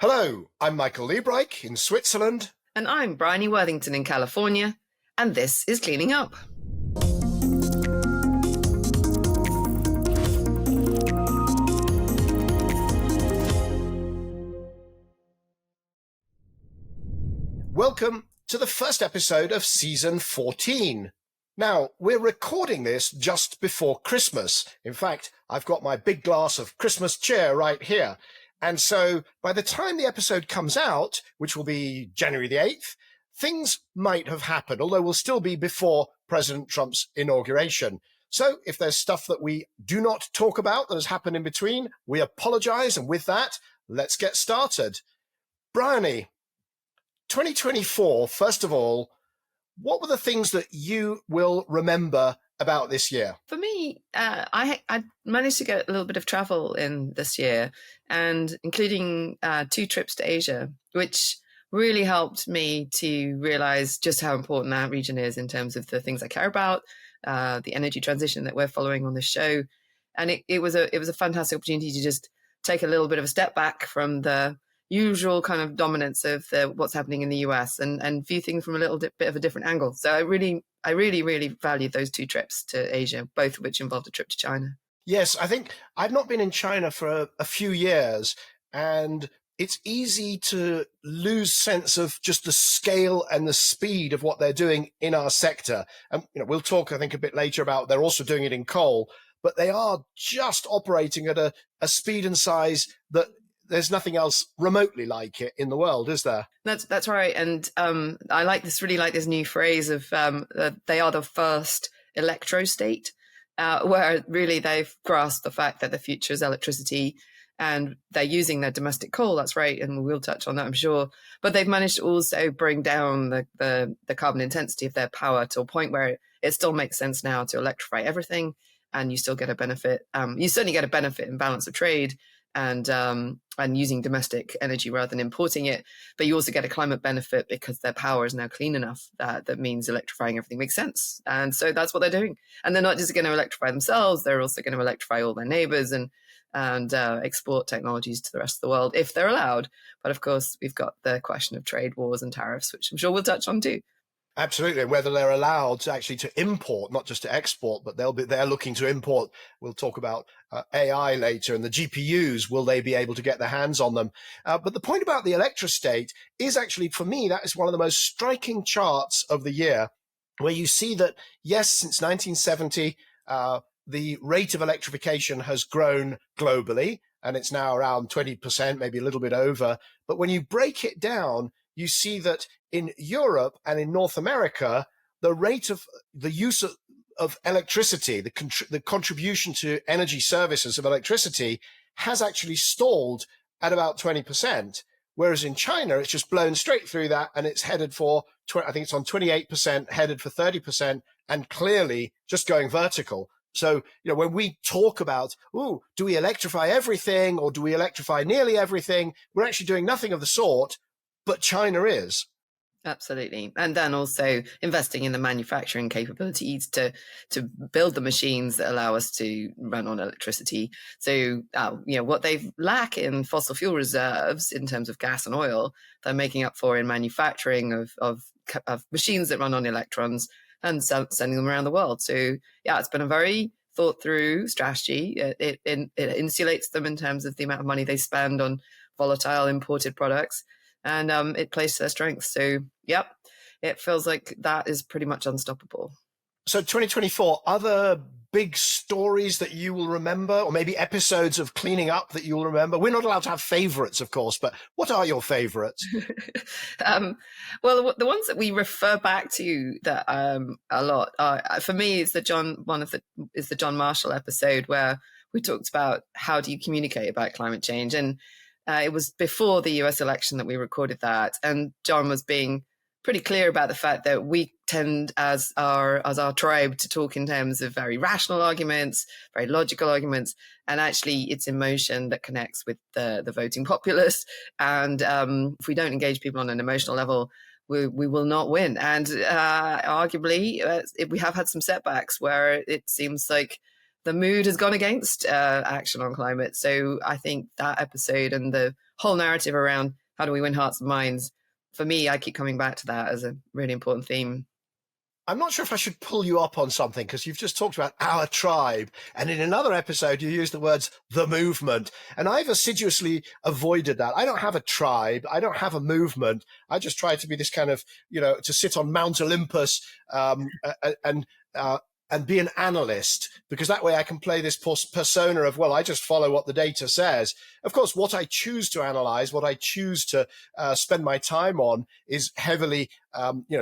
Hello, I'm Michael Liebreich in Switzerland. And I'm Bryony Worthington in California, and this is Cleaning Up. Welcome to the first episode of Season 14. Now, we're recording this just before Christmas. In fact, I've got my big glass of Christmas cheer right here. And so by the time the episode comes out, which will be January the 8th, things might have happened, although we'll still be before President Trump's inauguration. So if there's stuff that we do not talk about that has happened in between, we apologize. And with that, let's get started. Bryony, 2024, first of all, what were the things that you will remember about this year? For me, I managed to get a little bit of travel in this year, and including 2 trips to Asia, which really helped me to realize just how important that region is in terms of the things I care about, the energy transition that we're following on this show. And it was a fantastic opportunity to just take a little bit of a step back from the usual kind of dominance of what's happening in the US and view things from a little bit of a different angle. So I really valued those 2 trips to Asia, both of which involved a trip to China. Yes, I think I've not been in China for a few years, and it's easy to lose sense of just the scale and the speed of what they're doing in our sector. And we'll talk, I think, a bit later about they're also doing it in coal, but they are just operating at a speed and size that there's nothing else remotely like it in the world, is there? That's right. And I really like this new phrase of they are the first electrostate, where really they've grasped the fact that the future is electricity, and they're using their domestic coal. That's right. And we'll touch on that, I'm sure. But they've managed to also bring down the carbon intensity of their power to a point where it still makes sense now to electrify everything, and you still get a benefit. You certainly get a benefit in balance of trade, and using domestic energy rather than importing it. But you also get a climate benefit because their power is now clean enough that means electrifying everything makes sense. And so that's what they're doing. And they're not just going to electrify themselves, they're also going to electrify all their neighbors and export technologies to the rest of the world if they're allowed. But of course, we've got the question of trade wars and tariffs, which I'm sure we'll touch on too. Absolutely. And whether they're allowed to actually to import, not just to export, but they're looking to import. We'll talk about AI later, and the GPUs, will they be able to get their hands on them? But the point about the Electrostate is actually, for me, that is one of the most striking charts of the year, where you see that, yes, since 1970, the rate of electrification has grown globally, and it's now around 20%, maybe a little bit over. But when you break it down, you see that in Europe and in North America, the rate of the use of electricity, the contribution to energy services of electricity, has actually stalled at about 20%. Whereas in China, it's just blown straight through that, and it's headed for, I think it's on 28%, headed for 30%, and clearly just going vertical. So, when we talk about, do we electrify everything, or do we electrify nearly everything? We're actually doing nothing of the sort, but China is. Absolutely. And then also investing in the manufacturing capabilities to build the machines that allow us to run on electricity. So, what they lack in fossil fuel reserves in terms of gas and oil, they're making up for in manufacturing of machines that run on electrons and sending them around the world. So, yeah, it's been a very thought through strategy. It insulates them in terms of the amount of money they spend on volatile imported products. And it plays to their strengths. So, yep, it feels like that is pretty much unstoppable. So 2024, other big stories that you will remember, or maybe episodes of Cleaning Up that you will remember? We're not allowed to have favorites, of course, but what are your favorites? Well, the ones that we refer back to that a lot are, for me, is the John Marshall episode where we talked about how do you communicate about climate change. And it was before the US election that we recorded that. And John was being pretty clear about the fact that we tend as our tribe to talk in terms of very rational arguments, very logical arguments, and actually it's emotion that connects with the voting populace. And if we don't engage people on an emotional level, we will not win. And arguably, we have had some setbacks where it seems like the mood has gone against action on climate. So I think that episode and the whole narrative around how do we win hearts and minds. For me, I keep coming back to that as a really important theme. I'm not sure if I should pull you up on something, because you've just talked about our tribe. And in another episode, you used the words the movement. And I've assiduously avoided that. I don't have a tribe. I don't have a movement. I just try to be this kind of, to sit on Mount Olympus and be an analyst, because that way I can play this persona of, well, I just follow what the data says. Of course, what I choose to analyze, what I choose to spend my time on is heavily,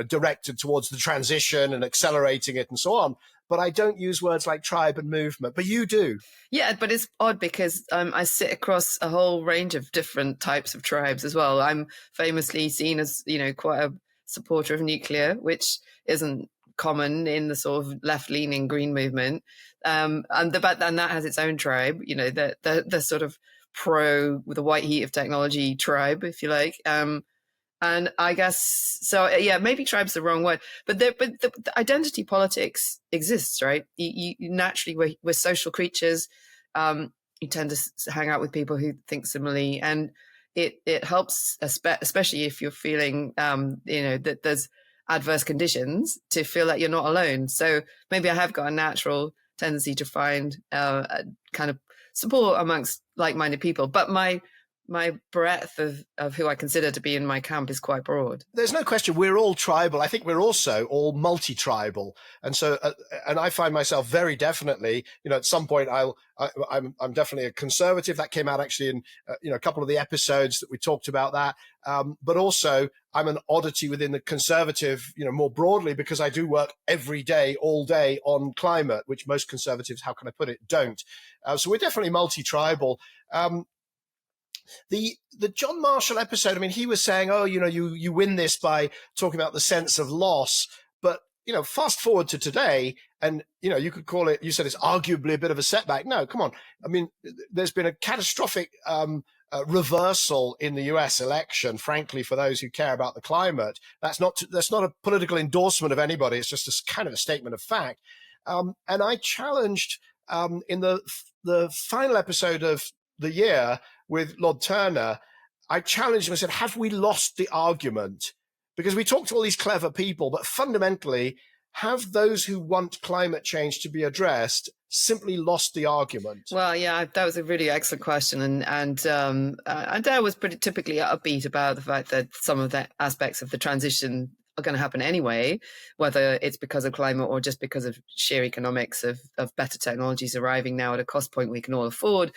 directed towards the transition and accelerating it and so on. But I don't use words like tribe and movement, but you do. Yeah, but it's odd because I sit across a whole range of different types of tribes as well. I'm famously seen as, quite a supporter of nuclear, which isn't common in the sort of left-leaning green movement, and that has its own tribe, the sort of pro with the white heat of technology tribe, if you like, and I guess so. Yeah, maybe tribe's the wrong word, but the identity politics exists, right? You naturally, we're social creatures. You tend to hang out with people who think similarly, and it helps, especially if you're feeling that there's adverse conditions, to feel that you're not alone. So maybe I have got a natural tendency to find a kind of support amongst like-minded people, but my breadth of who I consider to be in my camp is quite broad. There's no question we're all tribal. I think we're also all multi-tribal. And so, and I find myself very definitely, at some point I'm definitely a conservative. That came out actually in, a couple of the episodes that we talked about that. But also I'm an oddity within the conservative, more broadly, because I do work every day, all day on climate, which most conservatives, how can I put it, don't. So we're definitely multi-tribal. The John Marshall episode, I mean, he was saying, oh, you win this by talking about the sense of loss. But, fast forward to today, and, you could call it, you said it's arguably a bit of a setback. No, come on. I mean, there's been a catastrophic reversal in the US election, frankly, for those who care about the climate. That's not a political endorsement of anybody. It's just a kind of a statement of fact. And I challenged in the final episode of the year with Lord Turner, I challenged him and said, have we lost the argument? Because we talk to all these clever people, but fundamentally, have those who want climate change to be addressed simply lost the argument? Well, yeah, that was a really excellent question. And Dare was pretty typically upbeat about the fact that some of the aspects of the transition are going to happen anyway, whether it's because of climate or just because of sheer economics of better technologies arriving now at a cost point we can all afford.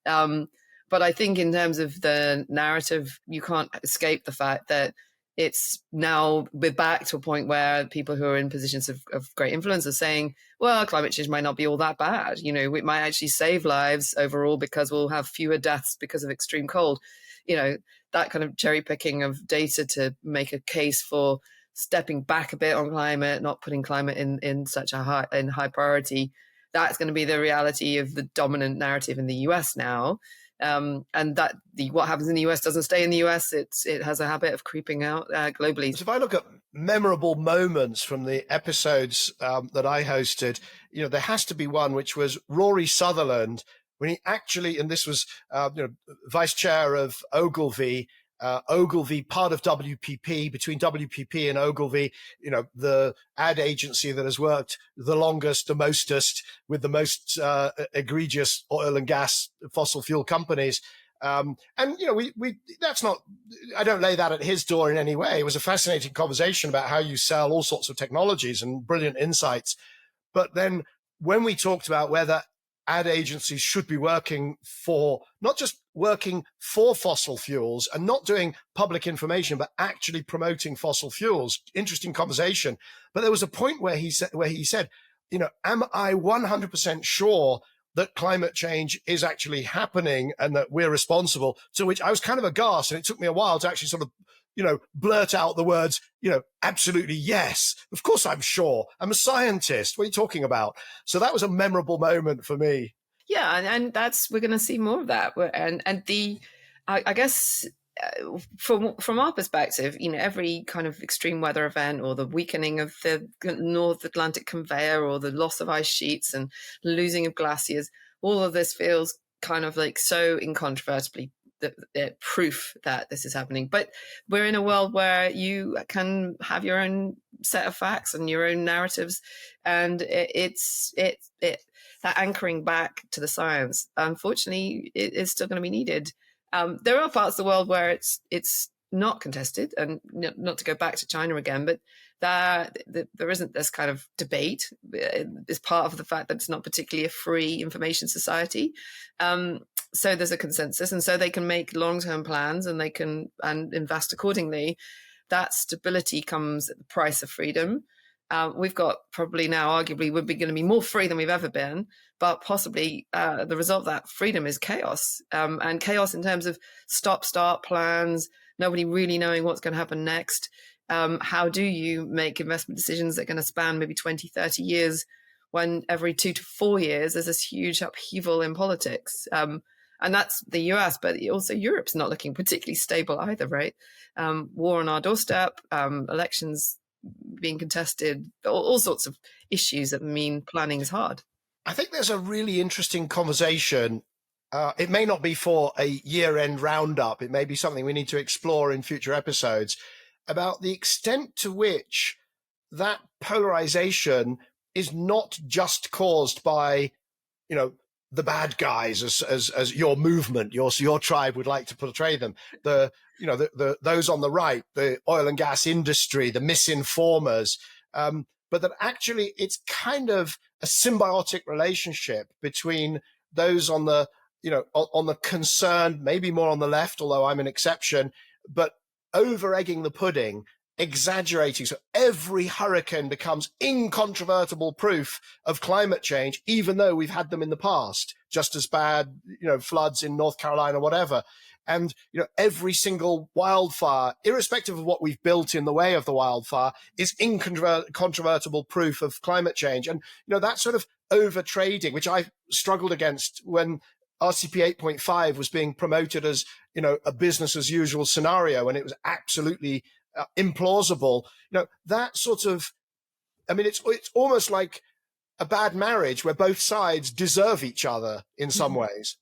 But I think in terms of the narrative, you can't escape the fact that it's now we're back to a point where people who are in positions of great influence are saying, well, climate change might not be all that bad. It might actually save lives overall because we'll have fewer deaths because of extreme cold. That kind of cherry picking of data to make a case for stepping back a bit on climate, not putting climate in such a high priority. That's going to be the reality of the dominant narrative in the US now. And that what happens in the US doesn't stay in the US. It has a habit of creeping out globally. So if I look at memorable moments from the episodes that I hosted, there has to be one which was Rory Sutherland, when he actually, and this was vice chair of Ogilvy, part of WPP, between WPP and Ogilvy, the ad agency that has worked the longest, the mostest, with the most egregious oil and gas fossil fuel companies. We that's not, I don't lay that at his door in any way. It was a fascinating conversation about how you sell all sorts of technologies and brilliant insights. But then when we talked about whether ad agencies should be working for, not just working for fossil fuels and not doing public information, but actually promoting fossil fuels. Interesting conversation. But there was a point where he said, am I 100% sure that climate change is actually happening and that we're responsible? To which I was kind of aghast, and it took me a while to actually sort of, blurt out the words, absolutely yes. Of course I'm sure. I'm a scientist. What are you talking about? So that was a memorable moment for me. Yeah, and we're going to see more of that. I guess from our perspective, every kind of extreme weather event or the weakening of the North Atlantic conveyor or the loss of ice sheets and losing of glaciers, all of this feels kind of like so incontrovertibly the proof that this is happening. But we're in a world where you can have your own set of facts and your own narratives, and it's that anchoring back to the science, unfortunately, it is still going to be needed. There are parts of the world where it's not contested, and not to go back to China again, but there isn't this kind of debate. It's part of the fact that it's not particularly a free information society. So there's a consensus, and so they can make long-term plans and they can invest accordingly. That stability comes at the price of freedom. We've got probably now, arguably, we're going to be more free than we've ever been, but possibly the result of that freedom is chaos, and chaos in terms of stop-start plans, nobody really knowing what's going to happen next. How do you make investment decisions that are going to span maybe 20, 30 years when every 2 to 4 years there's this huge upheaval in politics? And that's the US, but also Europe's not looking particularly stable either, right? War on our doorstep, elections being contested, all sorts of issues that mean planning is hard. I think there's a really interesting conversation. It may not be for a year-end roundup. It may be something we need to explore in future episodes about the extent to which that polarization is not just caused by, the bad guys, as your movement, your tribe would like to portray them. Those on the right, the oil and gas industry, the misinformers, but that actually it's kind of a symbiotic relationship between those on the concerned, maybe more on the left, although I'm an exception, but over-egging the pudding, exaggerating. So every hurricane becomes incontrovertible proof of climate change, even though we've had them in the past, just as bad, floods in North Carolina, whatever. And, every single wildfire, irrespective of what we've built in the way of the wildfire, is incontrovertible proof of climate change. And, that sort of over-trading, which I struggled against when RCP 8.5 was being promoted as, a business as usual scenario, and it was absolutely implausible. That sort of, it's almost like a bad marriage where both sides deserve each other in some ways.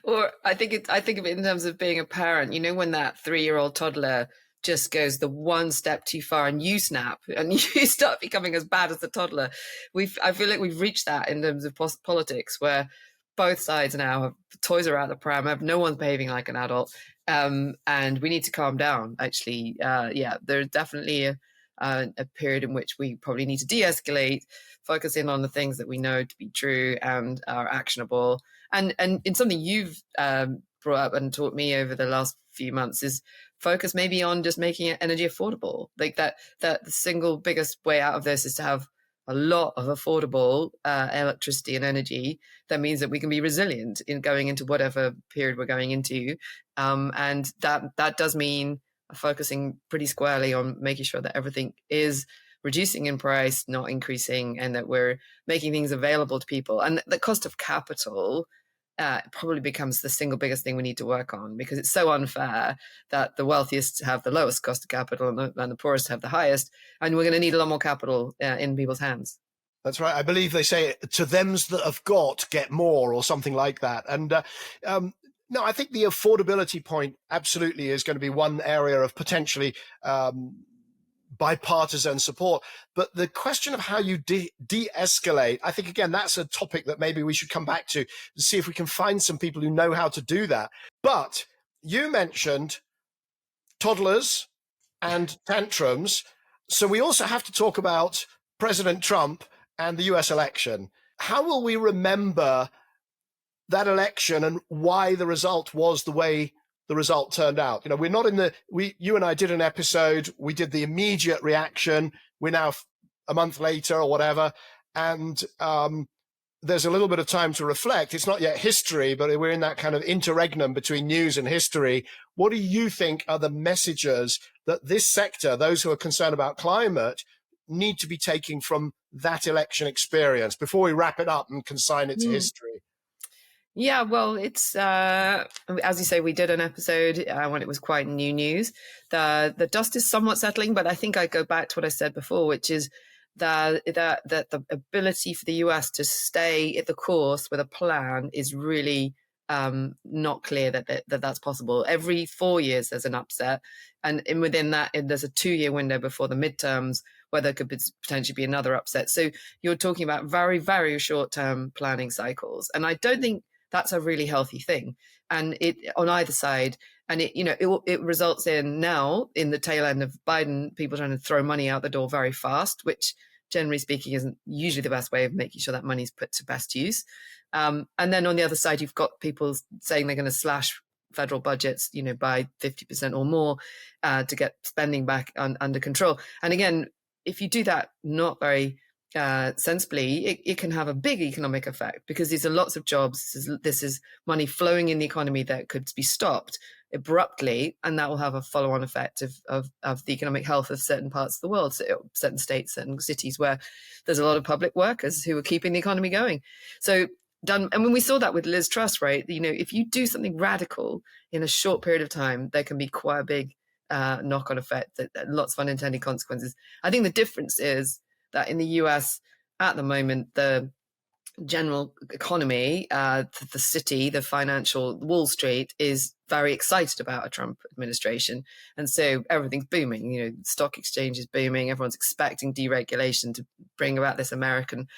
Or I think of it in terms of being a parent. When that 3-year-old toddler just goes the one step too far and you snap and you start becoming as bad as the toddler. I feel like we've reached that in terms of politics, where both sides now have toys are out the pram, no one's behaving like an adult, and we need to calm down. Actually, there's definitely a period in which we probably need to de-escalate, focus in on the things that we know to be true and are actionable. And in something you've brought up and taught me over the last few months is focus maybe on just making it energy affordable. Like that the single biggest way out of this is to have a lot of affordable electricity and energy. That means that we can be resilient in going into whatever period we're going into. And that does mean focusing pretty squarely on making sure that everything is reducing in price, not increasing, and that we're making things available to people. And the cost of capital probably becomes the single biggest thing we need to work on, because it's so unfair that the wealthiest have the lowest cost of capital and the poorest have the highest. And we're going to need a lot more capital in people's hands. That's right. I believe they say to thems that have got, get more, or something like that. And no, I think the affordability point absolutely is going to be one area of potentially bipartisan support. But the question of how you de-escalate, I think, again, that's a topic that maybe we should come back to see if we can find some people who know how to do that. But you mentioned toddlers and tantrums. So we also have to talk about President Trump and the US election. How will we remember that election and why the result was the way the result turned out? We're not you and I did an episode, we did the immediate reaction. We're now a month later or whatever. And there's a little bit of time to reflect. It's not yet history, but we're in that kind of interregnum between news and history. What do you think are the messages that this sector, those who are concerned about climate, need to be taking from that election experience before we wrap it up and consign it to history? Yeah, well, it's as you say, we did an episode when it was quite new news. The dust is somewhat settling, but I think I go back to what I said before, which is that the ability for the US to stay at the course with a plan is really not clear that that's possible. Every 4 years there's an upset, and within that there's a 2-year window before the midterms where there could potentially be another upset. So you're talking about very, very short-term planning cycles, and I don't think that's a really healthy thing. And it on either side, and it results in now in the tail end of Biden, people trying to throw money out the door very fast, which generally speaking isn't usually the best way of making sure that money's put to best use. And then on the other side, you've got people saying they're going to slash federal budgets, by 50% or more to get spending back under control. And again, if you do that not very sensibly, it can have a big economic effect, because these are lots of jobs. This is money flowing in the economy that could be stopped abruptly, and that will have a follow-on effect of the economic health of certain parts of the world, so certain states, certain cities where there's a lot of public workers who are keeping the economy going. So done. And when we saw that with Liz Truss, right, if you do something radical in a short period of time, there can be quite a big knock-on effect, that lots of unintended consequences. I think the difference is that in the US at the moment, the general economy, the city, the financial Wall Street is very excited about a Trump administration. And so everything's booming, stock exchange is booming. Everyone's expecting deregulation to bring about this American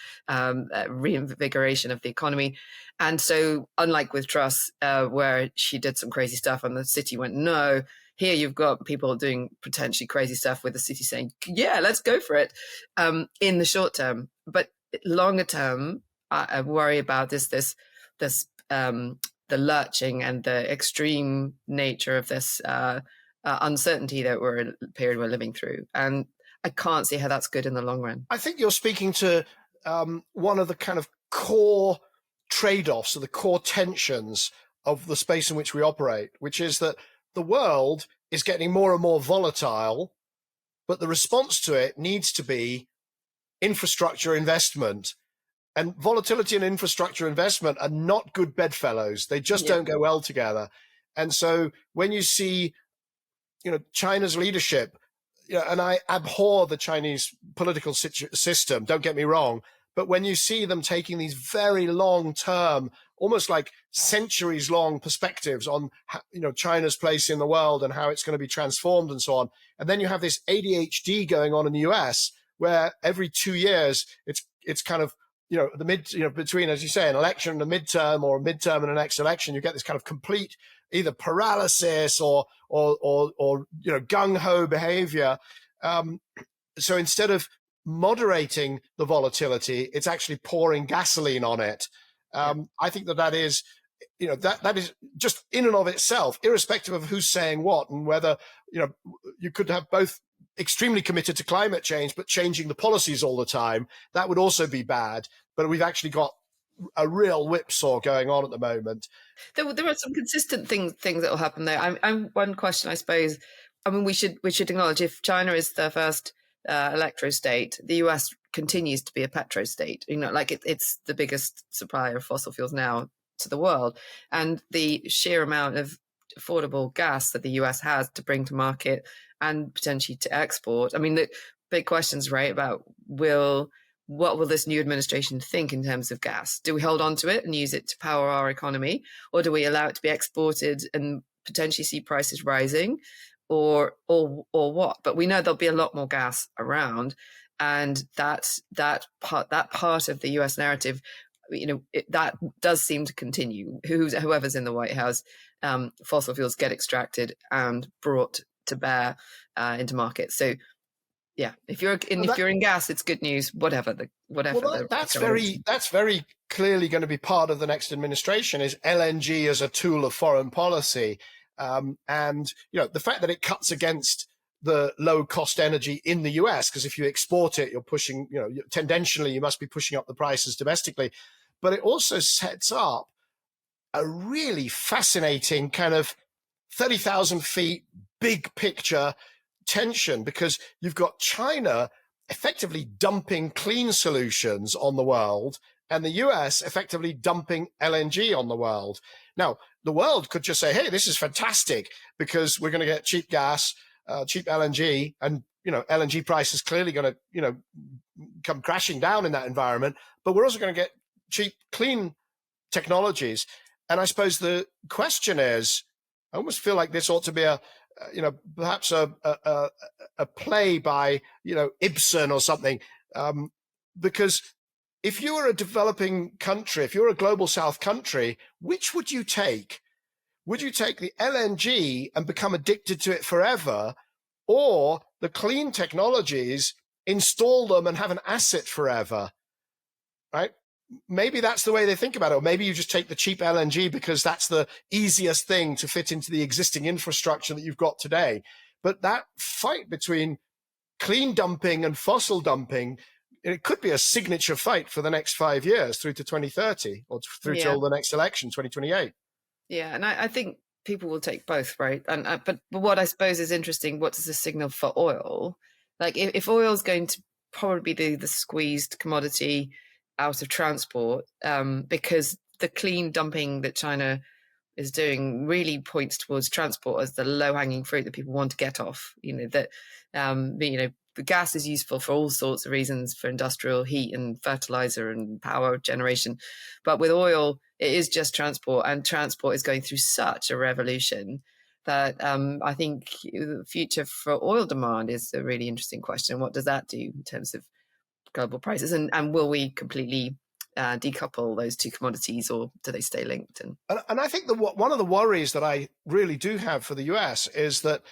reinvigoration of the economy. And so unlike with Truss, where she did some crazy stuff and the city went, no, here you've got people doing potentially crazy stuff with the city saying, yeah, let's go for it in the short term. But longer term, I worry about the lurching and the extreme nature of this uncertainty that period we're living through. And I can't see how that's good in the long run. I think you're speaking to one of the kind of core trade-offs, or the core tensions of the space in which we operate, which is that the world is getting more and more volatile, but the response to it needs to be infrastructure investment. And volatility and infrastructure investment are not good bedfellows. They just don't go well together. And so when you see, China's leadership, and I abhor the Chinese political system, don't get me wrong, but when you see them taking these very long-term, almost like centuries-long perspectives on, China's place in the world and how it's going to be transformed and so on, and then you have this ADHD going on in the US, where every 2 years it's kind of, between, as you say, an election and a midterm, or a midterm and the next election, you get this kind of complete either paralysis or gung-ho behavior. So instead of moderating the volatility, it's actually pouring gasoline on it. I think that is, that is just in and of itself, irrespective of who's saying what, and whether, you could have both extremely committed to climate change, but changing the policies all the time. That would also be bad. But we've actually got a real whipsaw going on at the moment. There are some consistent things that will happen there. I'm one question, I suppose. I mean, we should acknowledge, if China is the first electrostate, the US continues to be a petrostate. It's the biggest supplier of fossil fuels now to the world, and the sheer amount of affordable gas that the US has to bring to market and potentially to export. I mean, the big questions, right, about what will this new administration think in terms of gas? Do we hold on to it and use it to power our economy, or do we allow it to be exported and potentially see prices rising, or what? But we know there'll be a lot more gas around, and that part of the US narrative, that does seem to continue. Whoever's in the White House, fossil fuels get extracted and brought to bear into markets. So, yeah, if you're in gas, it's good news. That's very clearly going to be part of the next administration, is LNG as a tool of foreign policy, and the fact that it cuts against the low cost energy in the US, because if you export it, you're pushing, tendentially you must be pushing up the prices domestically, but it also sets up a really fascinating kind of 30,000 feet big picture tension, because you've got China effectively dumping clean solutions on the world and the US effectively dumping LNG on the world. Now, the world could just say, hey, this is fantastic because we're going to get cheap gas, cheap LNG, and LNG price is clearly going to come crashing down in that environment, but we're also going to get cheap clean technologies. And I suppose the question is, I almost feel like this ought to be perhaps a play by, Ibsen or something, because if you were a developing country, if you're a global south country, which would you take? Would you take the LNG and become addicted to it forever, or the clean technologies, install them and have an asset forever, right? Maybe that's the way they think about it. Or maybe you just take the cheap LNG because that's the easiest thing to fit into the existing infrastructure that you've got today. But that fight between clean dumping and fossil dumping, it could be a signature fight for the next 5 years through to 2030 or through till the next election, 2028. Yeah, and I think people will take both, right? And but what I suppose is interesting, what does this signal for oil? Like if oil is going to probably be the squeezed commodity out of transport, because the clean dumping that China is doing really points towards transport as the low-hanging fruit that people want to get off. The gas is useful for all sorts of reasons, for industrial heat and fertilizer and power generation. But with oil, it is just transport, and transport is going through such a revolution that I think the future for oil demand is a really interesting question. What does that do in terms of global prices? And will we completely decouple those two commodities, or do they stay linked? And I think one of the worries that I really do have for the US is that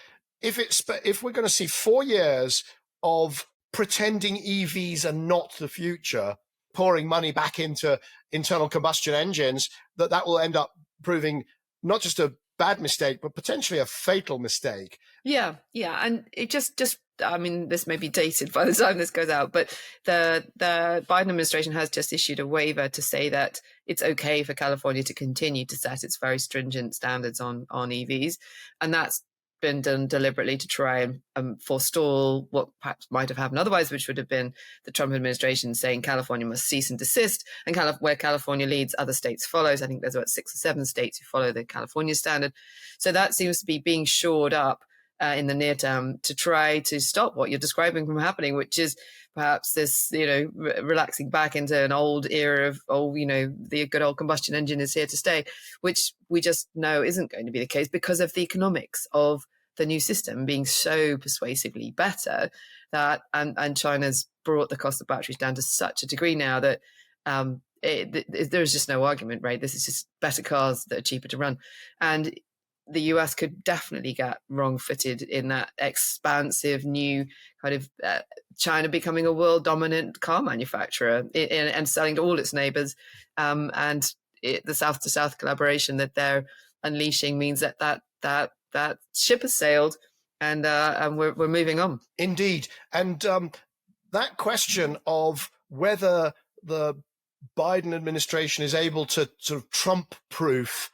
if we're going to see 4 years of pretending EVs are not the future, pouring money back into internal combustion engines, that will end up proving not just a bad mistake, but potentially a fatal mistake. Yeah. And it just I mean, this may be dated by the time this goes out, but the Biden administration has just issued a waiver to say that it's okay for California to continue to set its very stringent standards on EVs. And that's been done deliberately to try and forestall what perhaps might have happened otherwise, which would have been the Trump administration saying California must cease and desist, and where California leads, other states follows. I think there's about 6 or 7 states who follow the California standard. So that seems to be being shored up in the near term to try to stop what you're describing from happening, which is perhaps this, relaxing back into an old era of, the good old combustion engine is here to stay, which we just know isn't going to be the case because of the economics of the new system being so persuasively better that, and China's brought the cost of batteries down to such a degree now that there's just no argument, right? This is just better cars that are cheaper to run. And the US could definitely get wrong-footed in that expansive new kind of China becoming a world dominant car manufacturer and selling to all its neighbors. And the South-to-South collaboration that they're unleashing means that ship has sailed, and we're moving on. Indeed. And that question of whether the Biden administration is able to sort of Trump-proof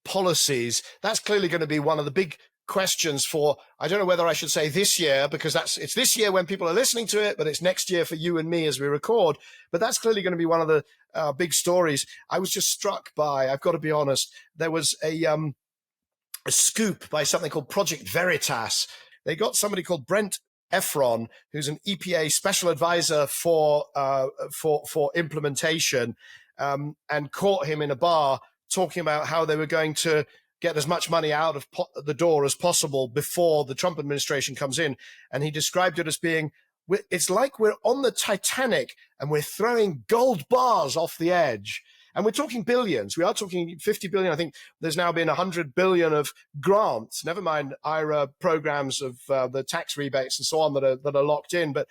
policies, that's clearly going to be one of the big questions for, I don't know whether I should say this year, because it's this year when people are listening to it, but it's next year for you and me as we record. But that's clearly going to be one of the big stories. I was just struck by, I've got to be honest, there was a scoop by something called Project Veritas. They got somebody called Brent Efron, who's an EPA special advisor for implementation, and caught him in a bar talking about how they were going to get as much money out of the door as possible before the Trump administration comes in. And he described it as being, it's like we're on the Titanic and we're throwing gold bars off the edge. And we're talking billions. We are talking 50 billion. I think there's now been 100 billion of grants, never mind IRA programs of the tax rebates and so on that are locked in. But,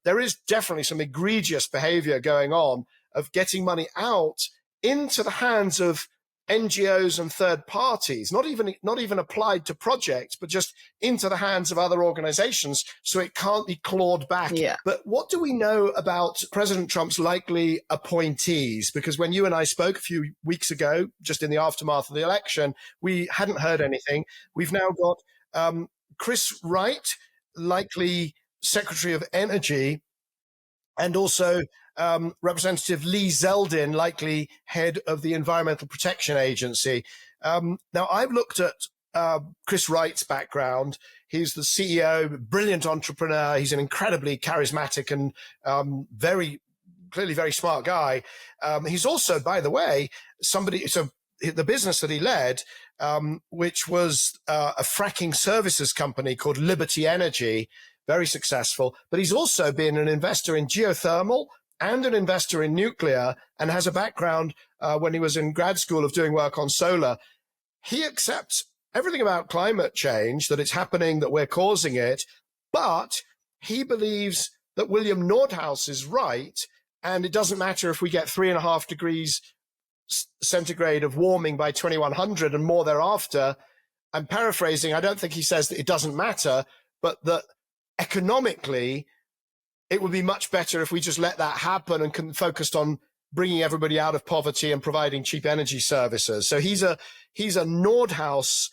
there is definitely some egregious behavior going on of getting money out into the hands of NGOs and third parties, not even applied to projects, but just into the hands of other organizations, so it can't be clawed back. Yeah. But what do we know about President Trump's likely appointees? Because when you and I spoke a few weeks ago, just in the aftermath of the election, we hadn't heard anything. We've now got Chris Wright, likely Secretary of Energy, and also Representative Lee Zeldin, likely head of the Environmental Protection Agency. Now, I've looked at Chris Wright's background. He's the CEO, brilliant entrepreneur. He's an incredibly charismatic and clearly very smart guy. He's also, by the way, the business that he led, which was a fracking services company called Liberty Energy, very successful. But he's also been an investor in geothermal and an investor in nuclear, and has a background when he was in grad school of doing work on solar. He accepts everything about climate change, that it's happening, that we're causing it, but he believes that William Nordhaus is right, and it doesn't matter if we get 3.5 degrees centigrade of warming by 2100 and more thereafter. I'm paraphrasing. I don't think he says that it doesn't matter, but that economically it would be much better if we just let that happen and focused on bringing everybody out of poverty and providing cheap energy services. So he's a Nordhaus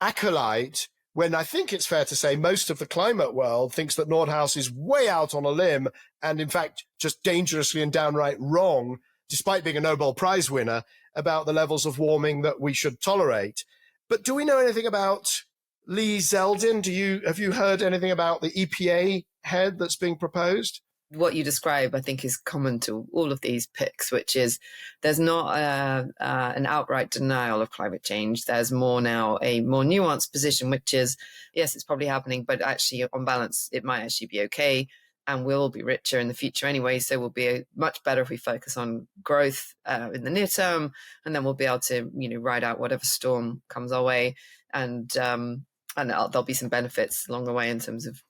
acolyte, when I think it's fair to say most of the climate world thinks that Nordhaus is way out on a limb and in fact just dangerously and downright wrong, despite being a Nobel Prize winner, about the levels of warming that we should tolerate. But do we know anything about Lee Zeldin? Have you heard anything about the EPA head that's being proposed? What you describe, I think, is common to all of these picks, which is there's not an outright denial of climate change. There's more now a more nuanced position, which is, yes, it's probably happening, but actually on balance, it might actually be okay. And we'll be richer in the future anyway. So we'll be much better if we focus on growth in the near term, and then we'll be able to, ride out whatever storm comes our way. And there'll be some benefits along the way in terms of,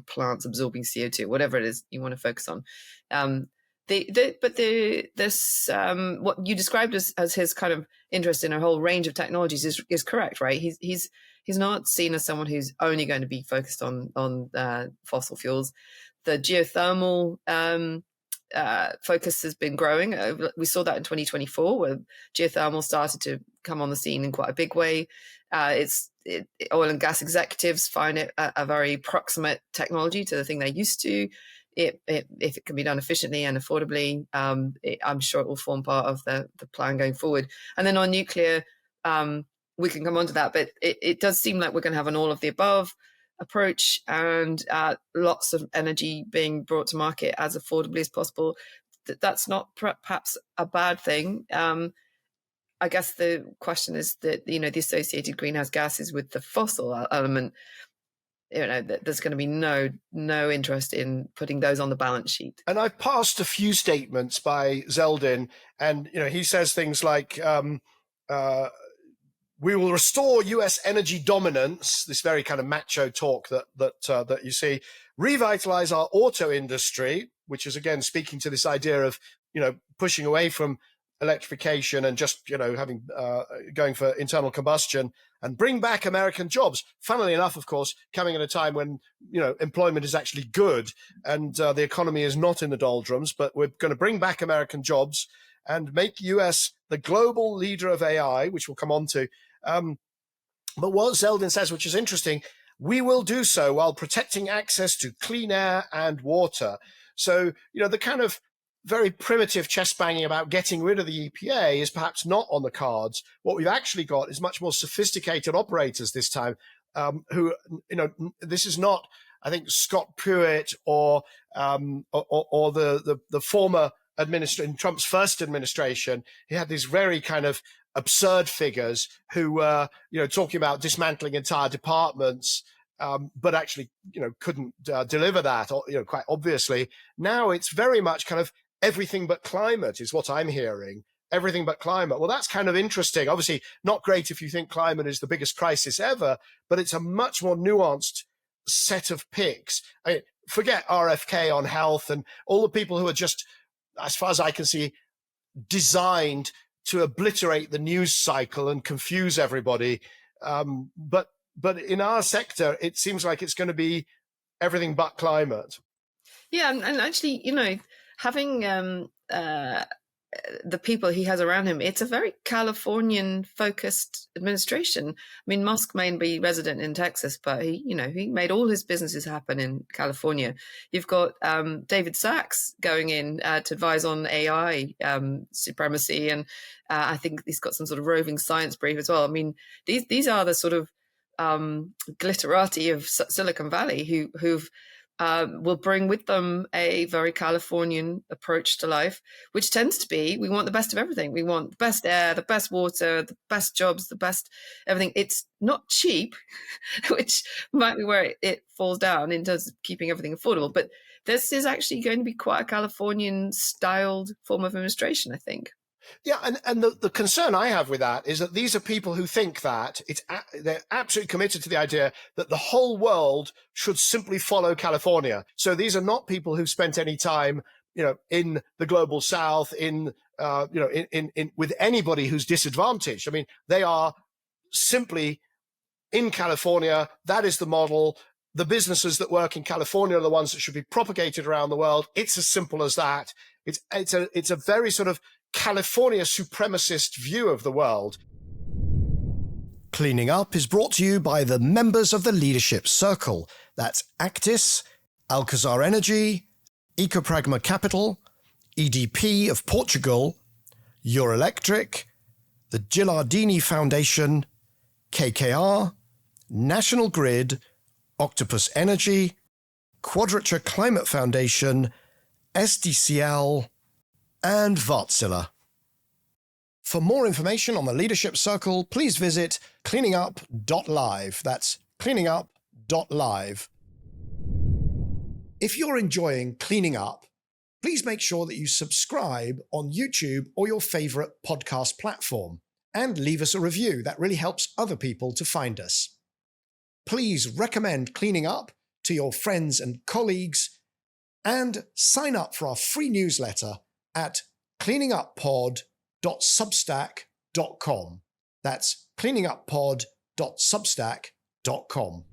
plants absorbing CO2, whatever it is you want to focus on. What you described as his kind of interest in a whole range of technologies is correct, right? He's not seen as someone who's only going to be focused on fossil fuels. The geothermal focus has been growing. We saw that in 2024, where geothermal started to come on the scene in quite a big way. Oil and gas executives find it a very proximate technology to the thing they're used to. If it can be done efficiently and affordably, I'm sure it will form part of the plan going forward. And then on nuclear, we can come on to that, but it does seem like we're going to have an all of the above approach, and lots of energy being brought to market as affordably as possible. That's not perhaps a bad thing. I guess the question is that, the associated greenhouse gases with the fossil element, there's going to be no interest in putting those on the balance sheet. And I've passed a few statements by Zeldin, and he says things like, we will restore US energy dominance, this very kind of macho talk that you see, revitalize our auto industry, which is again speaking to this idea of, pushing away from electrification and just, having going for internal combustion, and bring back American jobs. Funnily enough, of course, coming at a time when, employment is actually good and the economy is not in the doldrums, but we're going to bring back American jobs and make US the global leader of AI, which we'll come on to. But what Zeldin says, which is interesting, we will do so while protecting access to clean air and water. So, the kind of very primitive chest banging about getting rid of the EPA is perhaps not on the cards. What we've actually got is much more sophisticated operators this time, who, this is not, I think, Scott Pruitt or the former administration, Trump's first administration. He had these very kind of absurd figures who were, talking about dismantling entire departments, but actually, couldn't deliver that, quite obviously. Now it's very much kind of everything but climate is what I'm hearing. Everything but climate. Well, that's kind of interesting. Obviously, not great if you think climate is the biggest crisis ever, but it's a much more nuanced set of picks. I mean, forget RFK on health and all the people who are just, as far as I can see, designed to obliterate the news cycle and confuse everybody. But in our sector, it seems like it's going to be everything but climate. Yeah, and actually, having the people he has around him, it's a very Californian-focused administration. I mean, Musk may be resident in Texas, but he made all his businesses happen in California. You've got David Sachs going in to advise on AI supremacy, and I think he's got some sort of roving science brief as well. I mean, these are the sort of glitterati of Silicon Valley who've will bring with them a very Californian approach to life, which tends to be, we want the best of everything. We want the best air, the best water, the best jobs, the best everything. It's not cheap, which might be where it falls down in terms of keeping everything affordable. But this is actually going to be quite a Californian styled form of administration, I think. Yeah, and the concern I have with that is that these are people who think that they're absolutely committed to the idea that the whole world should simply follow California. So these are not people who've spent any time, in the global south, in with anybody who's disadvantaged. I mean, they are simply in California. That is the model. The businesses that work in California are the ones that should be propagated around the world. It's as simple as that. It's a very sort of California supremacist view of the world. Cleaning Up is brought to you by the members of the Leadership Circle. That's Actis, Alcazar Energy, Ecopragma Capital, EDP of Portugal, Eurelectric, the Gilardini Foundation, KKR, National Grid, Octopus Energy, Quadrature Climate Foundation, SDCL, and Wärtsilä. For more information on the Leadership Circle, please visit cleaningup.live. That's cleaningup.live. If you're enjoying Cleaning Up, please make sure that you subscribe on YouTube or your favorite podcast platform and leave us a review. That really helps other people to find us. Please recommend Cleaning Up to your friends and colleagues and sign up for our free newsletter at cleaninguppod.substack.com. That's cleaninguppod.substack.com.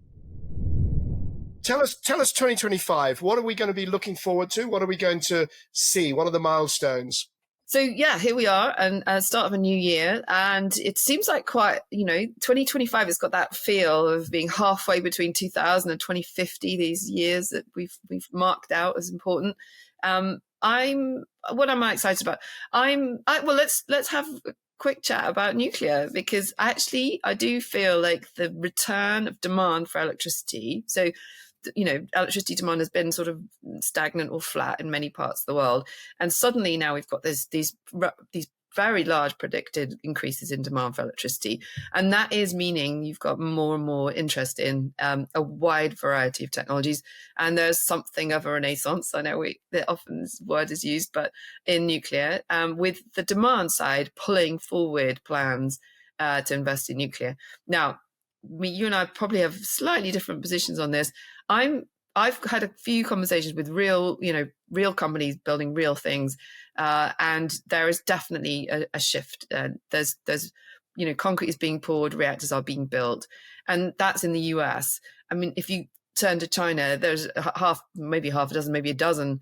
Tell us 2025. What are we going to be looking forward to? What are we going to see? What are the milestones? So yeah, here we are, and start of a new year, and it seems like quite, 2025 has got that feel of being halfway between 2000 and 2050. These years that we've marked out as important. What am I excited about? Let's have a quick chat about nuclear, because actually I do feel like the return of demand for electricity. So, electricity demand has been sort of stagnant or flat in many parts of the world, and suddenly now we've got these very large predicted increases in demand for electricity, and that is meaning you've got more and more interest in a wide variety of technologies, and there's something of a renaissance. I know that often this word is used, but in nuclear, with the demand side pulling forward plans to invest in nuclear. Now, you and I probably have slightly different positions on this. I've had a few conversations with real companies building real things, and there is definitely a shift. There's concrete is being poured, reactors are being built, and that's in the US. I mean, if you turn to China, there's maybe half a dozen, maybe a dozen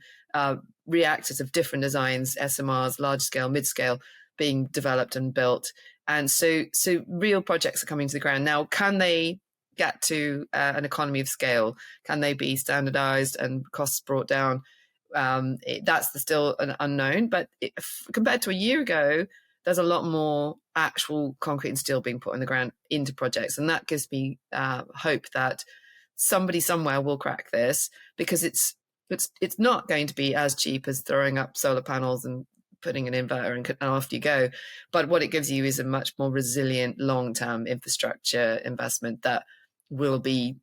reactors of different designs, SMRs, large scale, mid scale, being developed and built. And so real projects are coming to the ground. Now, can they get to an economy of scale? Can they be standardized and costs brought down? That's still an unknown. But compared to a year ago, there's a lot more actual concrete and steel being put on the ground into projects. And that gives me hope that somebody somewhere will crack this, because it's not going to be as cheap as throwing up solar panels and putting an inverter and off you go. But what it gives you is a much more resilient long-term infrastructure investment that will be,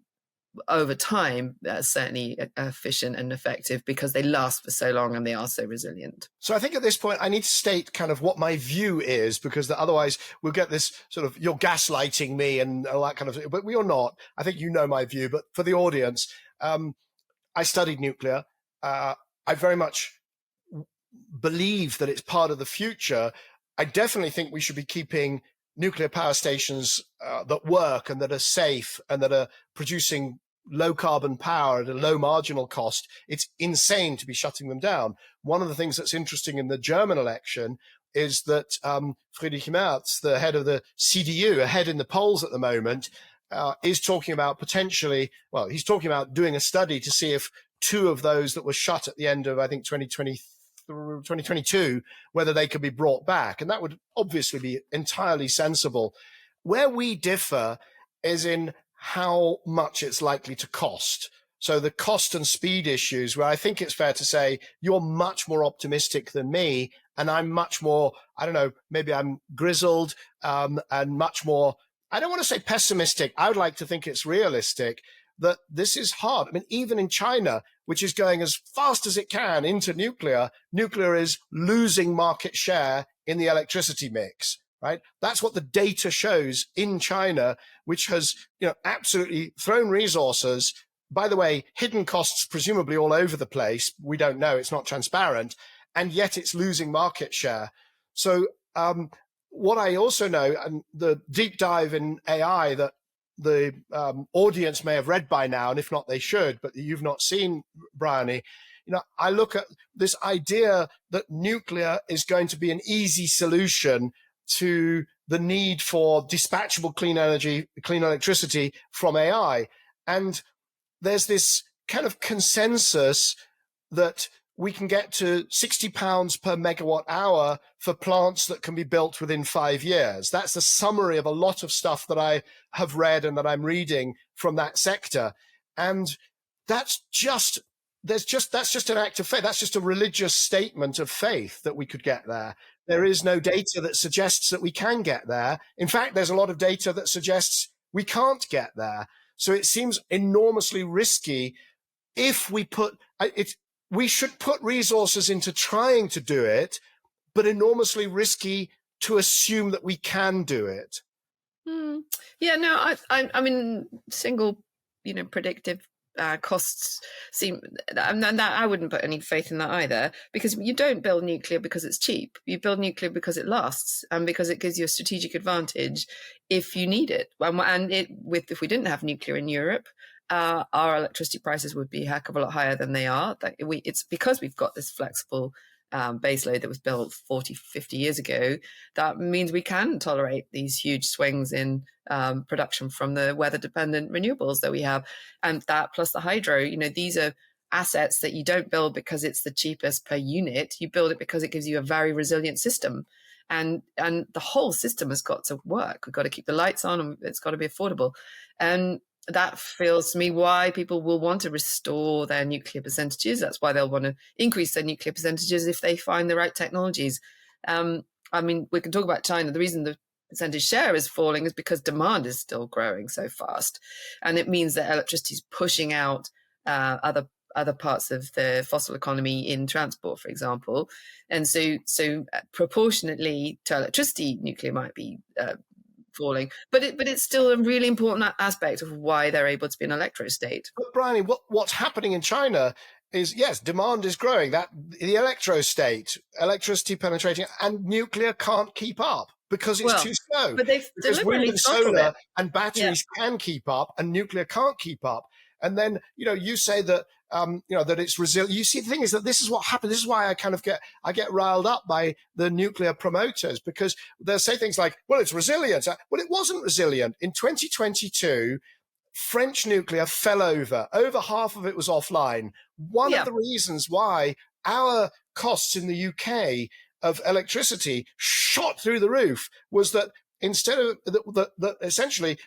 over time, certainly efficient and effective, because they last for so long and they are so resilient. So I think at this point, I need to state kind of what my view is, because otherwise we'll get this sort of, you're gaslighting me and all that kind of thing. But we are not. I think you know my view. But for the audience, I studied nuclear. I very much believe that it's part of the future. I definitely think we should be keeping nuclear power stations that work and that are safe and that are producing low carbon power at a low marginal cost. It's insane to be shutting them down. One of the things that's interesting in the German election is that Friedrich Merz, the head of the CDU, ahead in the polls at the moment, is talking about he's talking about doing a study to see if two of those that were shut at the end of, I think, 2022, whether they could be brought back. And that would obviously be entirely sensible. Where we differ is in how much it's likely to cost. So the cost and speed issues, where I think it's fair to say you're much more optimistic than me, and I'm much more, I don't know, maybe I'm grizzled and much more, I don't want to say pessimistic. I would like to think it's realistic that this is hard. I mean, even in China, which is going as fast as it can into nuclear is losing market share in the electricity mix, right? That's what the data shows in China, which has, absolutely thrown resources. By the way, hidden costs presumably all over the place. We don't know. It's not transparent. And yet it's losing market share. So what I also know, and the deep dive in AI that the audience may have read by now, and if not, they should, but you've not seen, Bryony, I look at this idea that nuclear is going to be an easy solution to the need for dispatchable clean energy, clean electricity from AI. And there's this kind of consensus that we can get to £60 per megawatt hour for plants that can be built within 5 years. That's the summary of a lot of stuff that I have read and that I'm reading from that sector. And that's just an act of faith. That's just a religious statement of faith that we could get there. There is no data that suggests that we can get there. In fact, there's a lot of data that suggests we can't get there. So it seems enormously risky if we should put resources into trying to do it, but enormously risky to assume that we can do it. Yeah, no, I mean, single, predictive costs seem, and that I wouldn't put any faith in that either, because you don't build nuclear because it's cheap. You build nuclear because it lasts and because it gives you a strategic advantage if you need it. And if we didn't have nuclear in Europe, our electricity prices would be a heck of a lot higher than they are. It's because we've got this flexible baseload that was built 40, 50 years ago. That means we can tolerate these huge swings in production from the weather-dependent renewables that we have. And that plus the hydro, these are assets that you don't build because it's the cheapest per unit. You build it because it gives you a very resilient system. And the whole system has got to work. We've got to keep the lights on and it's got to be affordable. And that feels to me why people will want to restore their nuclear percentages. That's why they'll want to increase their nuclear percentages if they find the right technologies. I mean, we can talk about China. The reason the percentage share is falling is because demand is still growing so fast. And it means that electricity is pushing out other parts of the fossil economy in transport, for example. And so proportionately to electricity, nuclear might be falling, but it's still a really important aspect of why they're able to be an electrostate. But Bryony, what's happening in China is, yes, demand is growing. That the electrostate, electricity penetrating, and nuclear can't keep up because it's too slow. But they've because wind and solar and batteries can keep up, and nuclear can't keep up. And then, you say that, that it's resilient. You see, the thing is that this is what happens. This is why I get riled up by the nuclear promoters, because they'll say things like, well, it's resilient. Well, it wasn't resilient. In 2022, French nuclear fell over. Over half of it was offline. One of the reasons why our costs in the UK of electricity shot through the roof was that instead of that essentially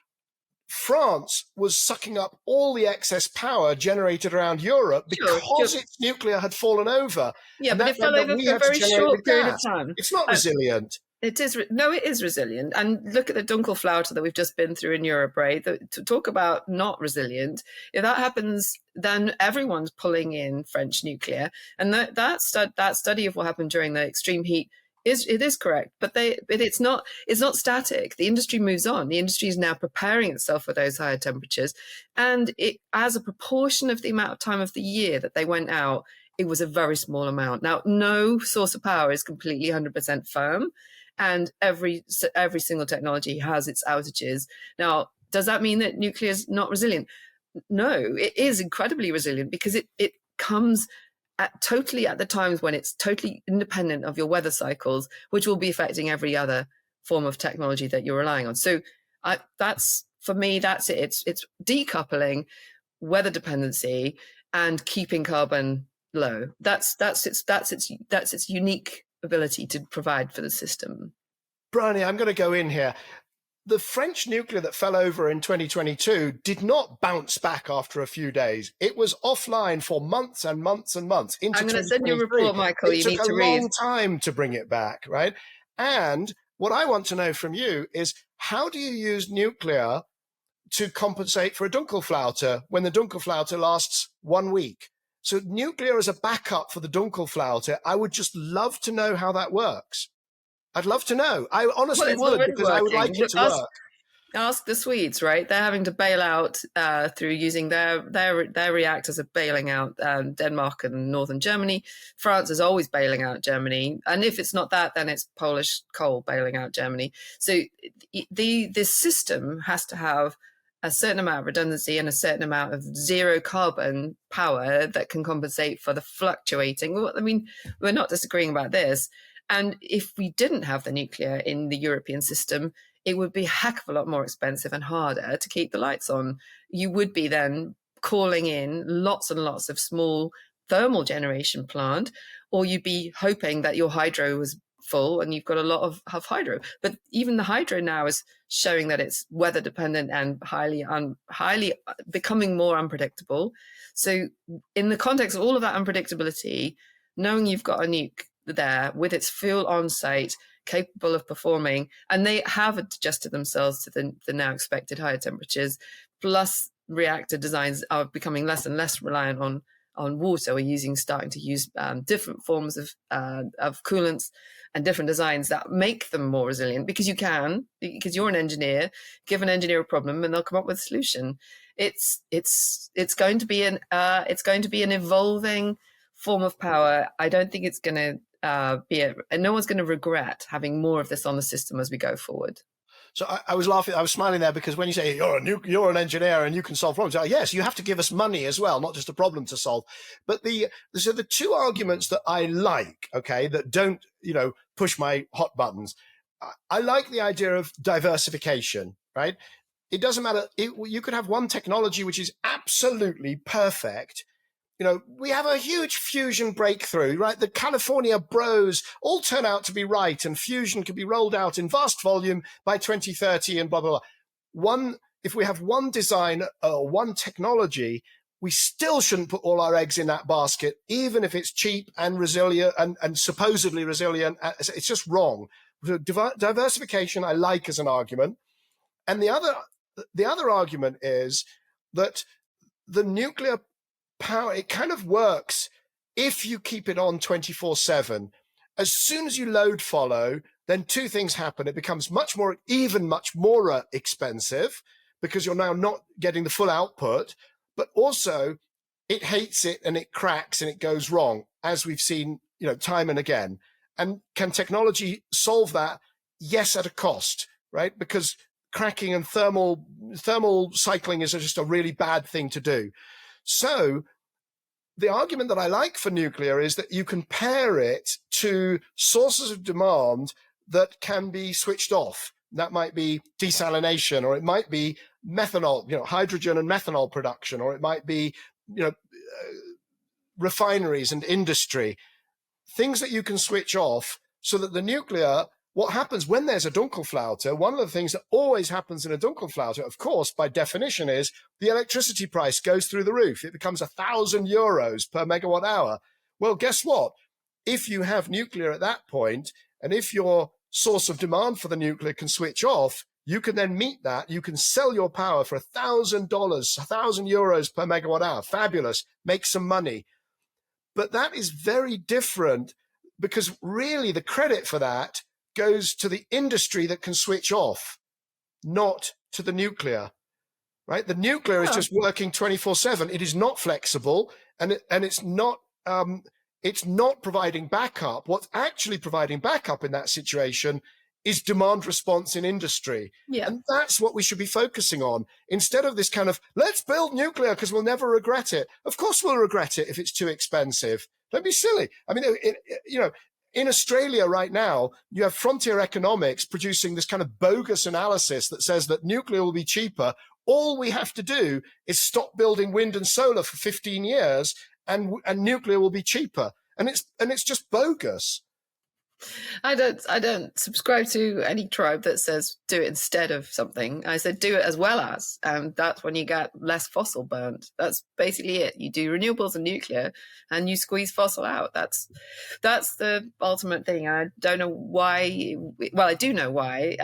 France was sucking up all the excess power generated around Europe because its nuclear had fallen over. Yeah, but it fell over for a very short period of time. It's not resilient. It is resilient. And look at the Dunkelflaute that we've just been through in Europe, right? To talk about not resilient, if that happens, then everyone's pulling in French nuclear. And that study of what happened during the extreme heat is correct, but it's not static. The industry moves on. The industry is now preparing itself for those higher temperatures, and it, as a proportion of the amount of time of the year that they went out, it was a very small amount. Now, no source of power is completely 100% firm, and every single technology has its outages. Now, does that mean that nuclear is not resilient? No, it is incredibly resilient because it comes totally at the times when it's totally independent of your weather cycles, which will be affecting every other form of technology that you're relying on. So that's, for me, that's it. It's decoupling weather dependency and keeping carbon low. That's its unique ability to provide for the system. Bryony, I'm going to go in here. the French nuclear that fell over in 2022 did not bounce back after a few days. It was offline for months and months and months into I'm going to send you a report, Michael. It You took need a to read. long time to bring it back, right? And what I want to know from you is, how do you use nuclear to compensate for a Dunkelflaute when the Dunkelflaute lasts 1 week? So nuclear as a backup for the Dunkelflaute, I would just love to know how that works. I'd love to know. I honestly it's would, already because I would like working. it to work. Ask the Swedes, right? They're having to bail out through using their reactors are bailing out Denmark and northern Germany. France is always bailing out Germany, and if it's not that, then it's Polish coal bailing out Germany. So this system has to have a certain amount of redundancy and a certain amount of zero carbon power that can compensate for the fluctuating. Well, I mean, we're not disagreeing about this. And if we didn't have the nuclear in the European system, it would be a heck of a lot more expensive and harder to keep the lights on. You would be then calling in lots and lots of small thermal generation plant, or you'd be hoping that your hydro was full and you've got a lot of hydro. But even the hydro now is showing that it's weather dependent and highly becoming more unpredictable. So in the context of all of that unpredictability, knowing you've got a nuke there with its fuel on site, capable of performing, and they have adjusted themselves to the now expected higher temperatures, plus reactor designs are becoming less and less reliant on water. We're starting to use different forms of coolants and different designs that make them more resilient, because you're an engineer. Give an engineer a problem and they'll come up with a solution. It's going to be an evolving form of power. I don't think it's going to and no one's going to regret having more of this on the system as we go forward. So I was laughing, I was smiling there, because when you say you're an engineer and you can solve problems, yes, you have to give us money as well, not just a problem to solve. But the two arguments that I like, okay, that don't push my hot buttons, I like the idea of diversification, right? It doesn't matter. You could have one technology which is absolutely perfect. We have a huge fusion breakthrough, right? The California bros all turn out to be right, and fusion can be rolled out in vast volume by 2030 and blah, blah, blah. If we have one design or one technology, we still shouldn't put all our eggs in that basket, even if it's cheap and resilient and supposedly resilient. It's just wrong. Diversification, I like as an argument. And the other argument is that the nuclear power, it kind of works if you keep it on 24/7. As soon as you load follow, then two things happen. It becomes much more expensive, because you're now not getting the full output, but also it hates it and it cracks and it goes wrong, as we've seen time and again. And can technology solve that? Yes, at a cost, right? Because cracking and thermal cycling is just a really bad thing to do. So the argument that I like for nuclear is that you can pair it to sources of demand that can be switched off. That might be desalination, or it might be methanol, hydrogen and methanol production, or it might be, refineries and industry, things that you can switch off, so that the nuclear, what happens when there's a Dunkelflaute, one of the things that always happens in a Dunkelflaute, of course, by definition, is the electricity price goes through the roof. It becomes €1,000 per megawatt hour. Well, guess what? If you have nuclear at that point, and if your source of demand for the nuclear can switch off, you can then meet that. You can sell your power for $1,000, €1,000 per megawatt hour. Fabulous. Make some money. But that is very different, because really the credit for that goes to the industry that can switch off, not to the nuclear, right? The nuclear is just working 24/7. It is not flexible, and it's not providing backup. What's actually providing backup in that situation is demand response in industry. Yeah. And that's what we should be focusing on, instead of this kind of, let's build nuclear because we'll never regret it. Of course we'll regret it if it's too expensive. Don't be silly. I mean, in Australia right now, you have Frontier Economics producing this kind of bogus analysis that says that nuclear will be cheaper. All we have to do is stop building wind and solar for 15 years, and nuclear will be cheaper. And it's just bogus. I don't subscribe to any tribe that says do it instead of something. I said do it as well as, and that's when you get less fossil burnt. That's basically it. You do renewables and nuclear, and you squeeze fossil out. That's the ultimate thing. I don't know why. Well, I do know why,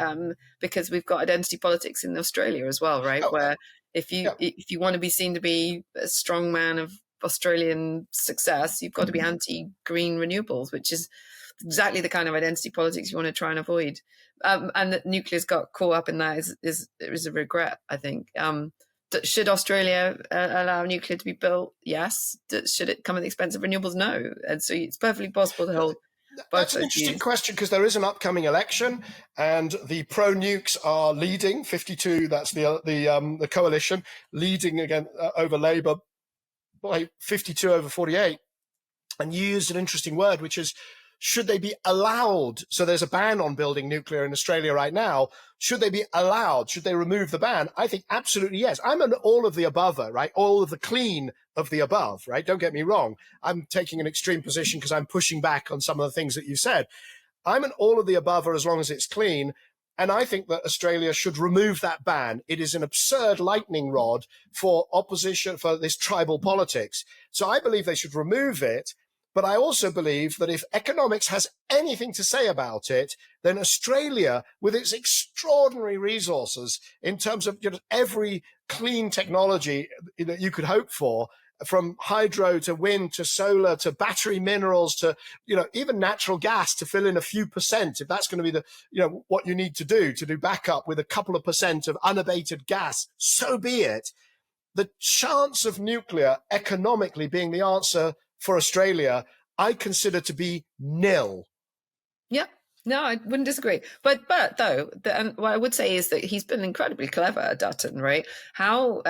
because we've got identity politics in Australia as well, right? Oh, Where if you yeah. want to be seen to be a strong man of Australian success, you've got to be anti-green renewables, which is exactly the kind of identity politics you want to try and avoid. And that nuclear's got caught up in that is a regret, I think. Should Australia allow nuclear to be built? Yes. Should it come at the expense of renewables? No. And so it's perfectly possible to hold both That's an those interesting views. question, because there is an upcoming election, and the pro-nukes are leading 52. That's the coalition leading again over Labour by 52 over 48. And you used an interesting word, which is, should they be allowed? So there's a ban on building nuclear in Australia right now. Should they be allowed? Should they remove the ban? I think absolutely yes. I'm an all of the abover, right? All of the clean of the above, right? Don't get me wrong. I'm taking an extreme position because I'm pushing back on some of the things that you said. I'm an all of the abover as long as it's clean. And I think that Australia should remove that ban. It is an absurd lightning rod for opposition, for this tribal politics. So I believe they should remove it. But I also believe that if economics has anything to say about it, then Australia, with its extraordinary resources in terms of every clean technology that you could hope for, from hydro to wind to solar to battery minerals to, even natural gas to fill in a few percent, if that's going to be what you need to do backup with a couple of percent of unabated gas, so be it. The chance of nuclear economically being the answer for Australia, I consider to be nil. Yeah. No, I wouldn't disagree. But though, what I would say is that he's been incredibly clever, Dutton, right? How,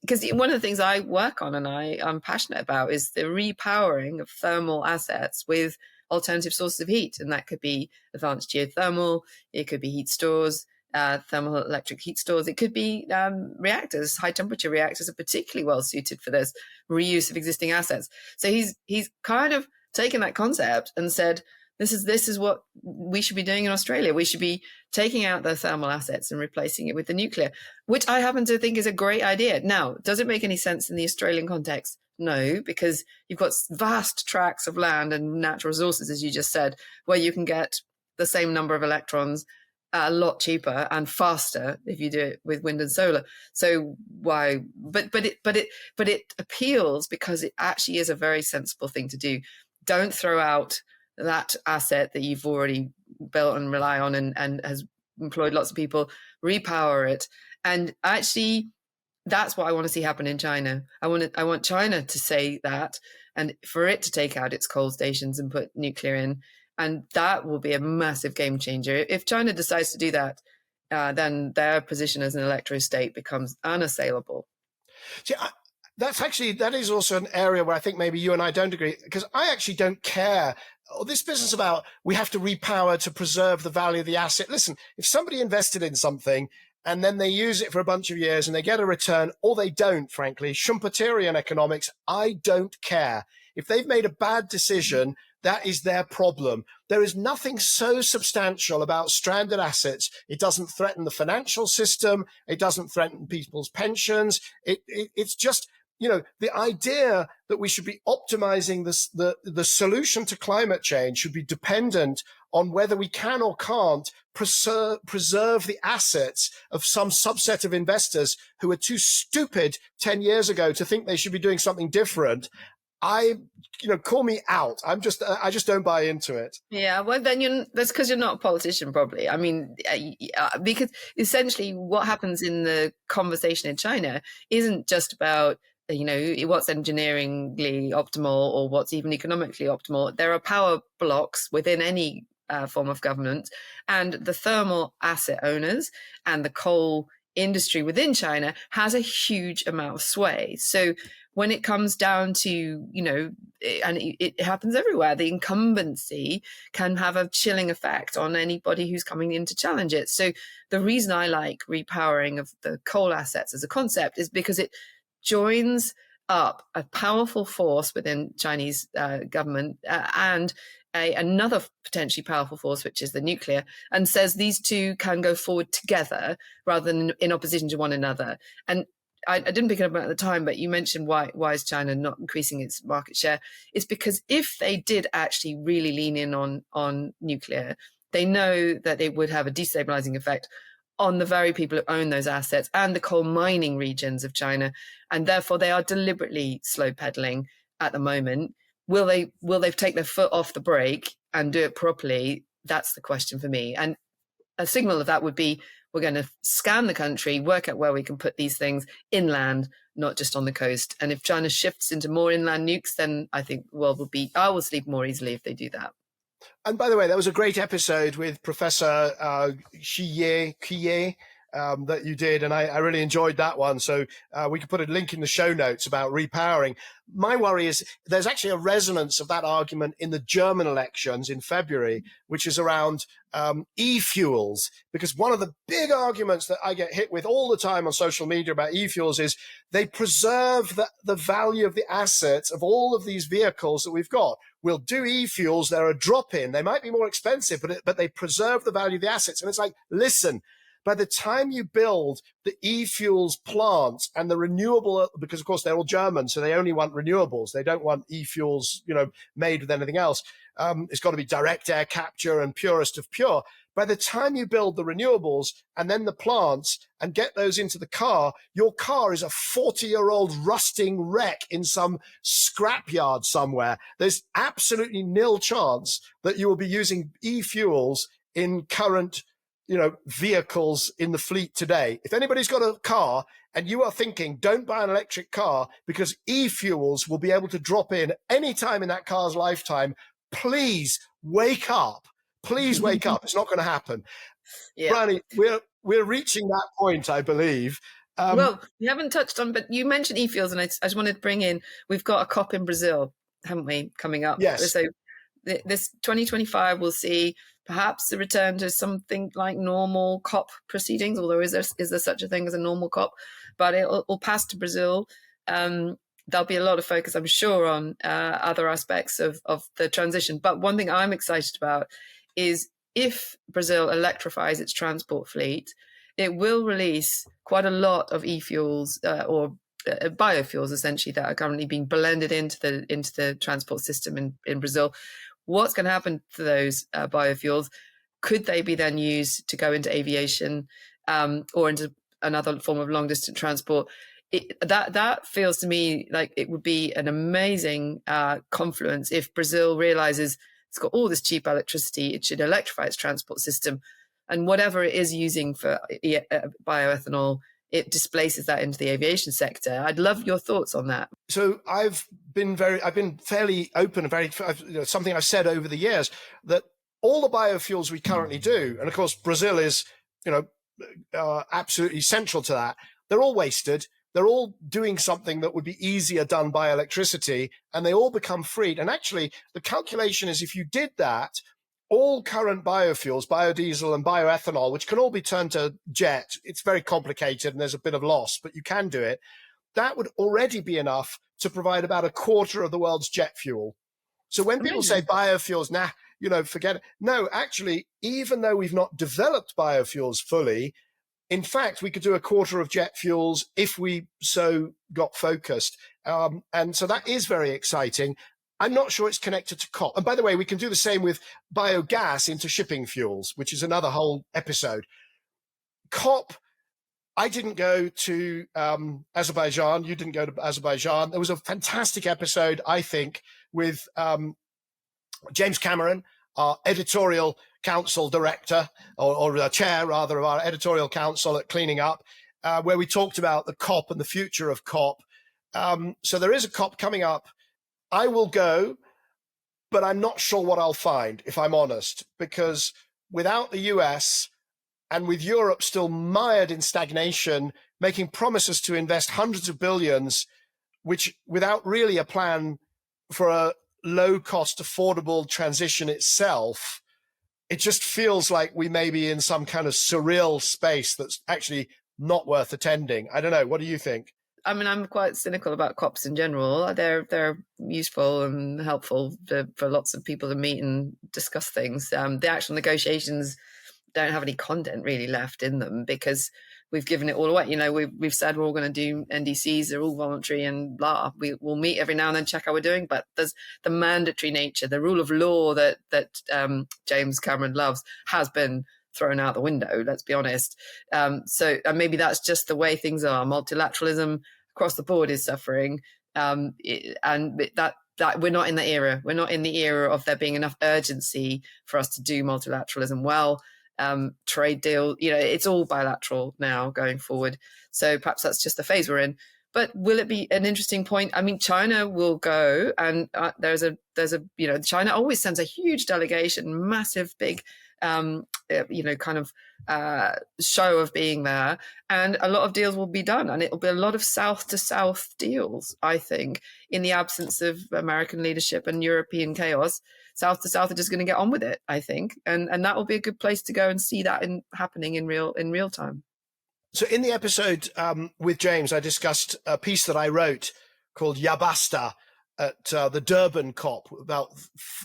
because one of the things I work on and I'm passionate about is the repowering of thermal assets with alternative sources of heat. And that could be advanced geothermal, it could be heat stores, thermal electric heat stores, it could be reactors. High temperature reactors are particularly well suited for this reuse of existing assets. So he's kind of taken that concept and said, this is what we should be doing in Australia. We should be taking out the thermal assets and replacing it with the nuclear, which I happen to think is a great idea. Now, does it make any sense in the Australian context? No, because you've got vast tracts of land and natural resources, as you just said, where you can get the same number of electrons a lot cheaper and faster if you do it with wind and solar. So why? But it appeals because it actually is a very sensible thing to do. Don't throw out that asset that you've already built and rely on and has employed lots of people. Repower it, and actually, that's what I want to see happen in China. I want China to say that, and for it to take out its coal stations and put nuclear in. And that will be a massive game changer. If China decides to do that, then their position as an electrostate becomes unassailable. See, that is also an area where I think maybe you and I don't agree, because I actually don't care. This business about we have to repower to preserve the value of the asset. Listen, if somebody invested in something and then they use it for a bunch of years and they get a return, or they don't, frankly, Schumpeterian economics, I don't care. If they've made a bad decision, that is their problem. There is nothing so substantial about stranded assets. It doesn't threaten the financial system. It doesn't threaten people's pensions. It's just, the idea that we should be optimizing the solution to climate change should be dependent on whether we can or can't preserve the assets of some subset of investors who were too stupid 10 years ago to think they should be doing something different. Call me out. I just don't buy into it. Yeah, well, then that's because you're not a politician, probably. I mean, because essentially what happens in the conversation in China isn't just about, what's engineeringly optimal or what's even economically optimal. There are power blocks within any form of government, and the thermal asset owners and the coal industry within China has a huge amount of sway. So when it comes down to, and it happens everywhere, the incumbency can have a chilling effect on anybody who's coming in to challenge it. So the reason I like repowering of the coal assets as a concept is because it joins up a powerful force within Chinese government and another potentially powerful force, which is the nuclear, and says these two can go forward together rather than in opposition to one another. And I didn't pick it up at the time, but you mentioned why is China not increasing its market share? It's because if they did actually really lean in on nuclear, they know that it would have a destabilizing effect on the very people who own those assets and the coal mining regions of China. And therefore, they are deliberately slow pedaling at the moment. Will they take their foot off the brake and do it properly? That's the question for me. And a signal of that would be, we're going to scan the country, work out where we can put these things inland, not just on the coast. And if China shifts into more inland nukes, then I think the world I will sleep more easily if they do that. And by the way, that was a great episode with Professor Qiye that you did, and I really enjoyed that one. So we could put a link in the show notes about repowering. My worry is there's actually a resonance of that argument in the German elections in February, which is around e-fuels, because one of the big arguments that I get hit with all the time on social media about e-fuels is they preserve the value of the assets of all of these vehicles that we've got. We'll do e-fuels, they're a drop-in. They might be more expensive, but they preserve the value of the assets. And it's like, listen, by the time you build the e-fuels plants and the renewable, because of course they're all German, so they only want renewables. They don't want e-fuels, made with anything else. It's got to be direct air capture and purest of pure. By the time you build the renewables and then the plants and get those into the car, your car is a 40-year-old rusting wreck in some scrapyard somewhere. There's absolutely nil chance that you will be using e-fuels in current vehicles in the fleet today. If anybody's got a car and you are thinking, don't buy an electric car because e-fuels will be able to drop in any time in that car's lifetime, please wake up. Please wake up. It's not going to happen. Yeah. Bryony, we're reaching that point, I believe. Well, we haven't touched on, but you mentioned e-fuels, and I just wanted to bring in, we've got a COP in Brazil, haven't we, coming up? Yes. So this 2025 we'll see perhaps a return to something like normal COP proceedings, although is there such a thing as a normal COP? But it'll pass to Brazil. There'll be a lot of focus, I'm sure, on other aspects of the transition. But one thing I'm excited about is if Brazil electrifies its transport fleet, it will release quite a lot of e-fuels or biofuels, essentially, that are currently being blended into the transport system in Brazil. What's going to happen to those biofuels? Could they be then used to go into aviation or into another form of long-distance transport? That feels to me like it would be an amazing confluence if Brazil realizes it's got all this cheap electricity, it should electrify its transport system, and whatever it is using for bioethanol, it displaces that into the aviation sector. I'd love your thoughts on that. So I've been fairly open and something I've said over the years, that all the biofuels we currently do, and of course Brazil is, absolutely central to that. They're all wasted. They're all doing something that would be easier done by electricity, and they all become freed. And actually, the calculation is if you did that, all current biofuels, biodiesel and bioethanol, which can all be turned to jet, it's very complicated and there's a bit of loss, but you can do it. That would already be enough to provide about a quarter of the world's jet fuel. So when people say biofuels, forget it. No, actually, even though we've not developed biofuels fully, in fact, we could do a quarter of jet fuels if we so got focused. And so that is very exciting. I'm not sure it's connected to COP. And by the way, we can do the same with biogas into shipping fuels, which is another whole episode. COP, I didn't go to Azerbaijan. You didn't go to Azerbaijan. There was a fantastic episode, I think, with James Cameron, our editorial council director, or chair, rather, of our editorial council at Cleaning Up, where we talked about the COP and the future of COP. So there is a COP coming up. I will go, but I'm not sure what I'll find, if I'm honest, because without the US and with Europe still mired in stagnation, making promises to invest hundreds of billions, which without really a plan for a low-cost, affordable transition itself, it just feels like we may be in some kind of surreal space that's actually not worth attending. I don't know. What do you think? I mean, I'm quite cynical about COPs in general. They're useful and helpful for lots of people to meet and discuss things. The actual negotiations don't have any content really left in them because we've given it all away. You know, we've said we're all going to do NDCs, they're all voluntary and blah. We'll meet every now and then, check how we're doing, but there's the mandatory nature, the rule of law that James Cameron loves has been thrown out the window, let's be honest. So maybe that's just the way things are. Multilateralism across the board is suffering, and that we're not in the era. We're not in the era of there being enough urgency for us to do multilateralism well. Trade deal, you know, it's all bilateral now going forward. So perhaps that's just the phase we're in. But will it be an interesting point? I mean, China will go, and there's a you know, China always sends a huge delegation, massive, big, you know, kind of show of being there, and a lot of deals will be done, and it will be a lot of south to south deals. I think, in the absence of American leadership and European chaos, south to south are just going to get on with it, I think, and that will be a good place to go and see that happening in real time. So in the episode with James, I discussed a piece that I wrote called Yabasta at the Durban COP about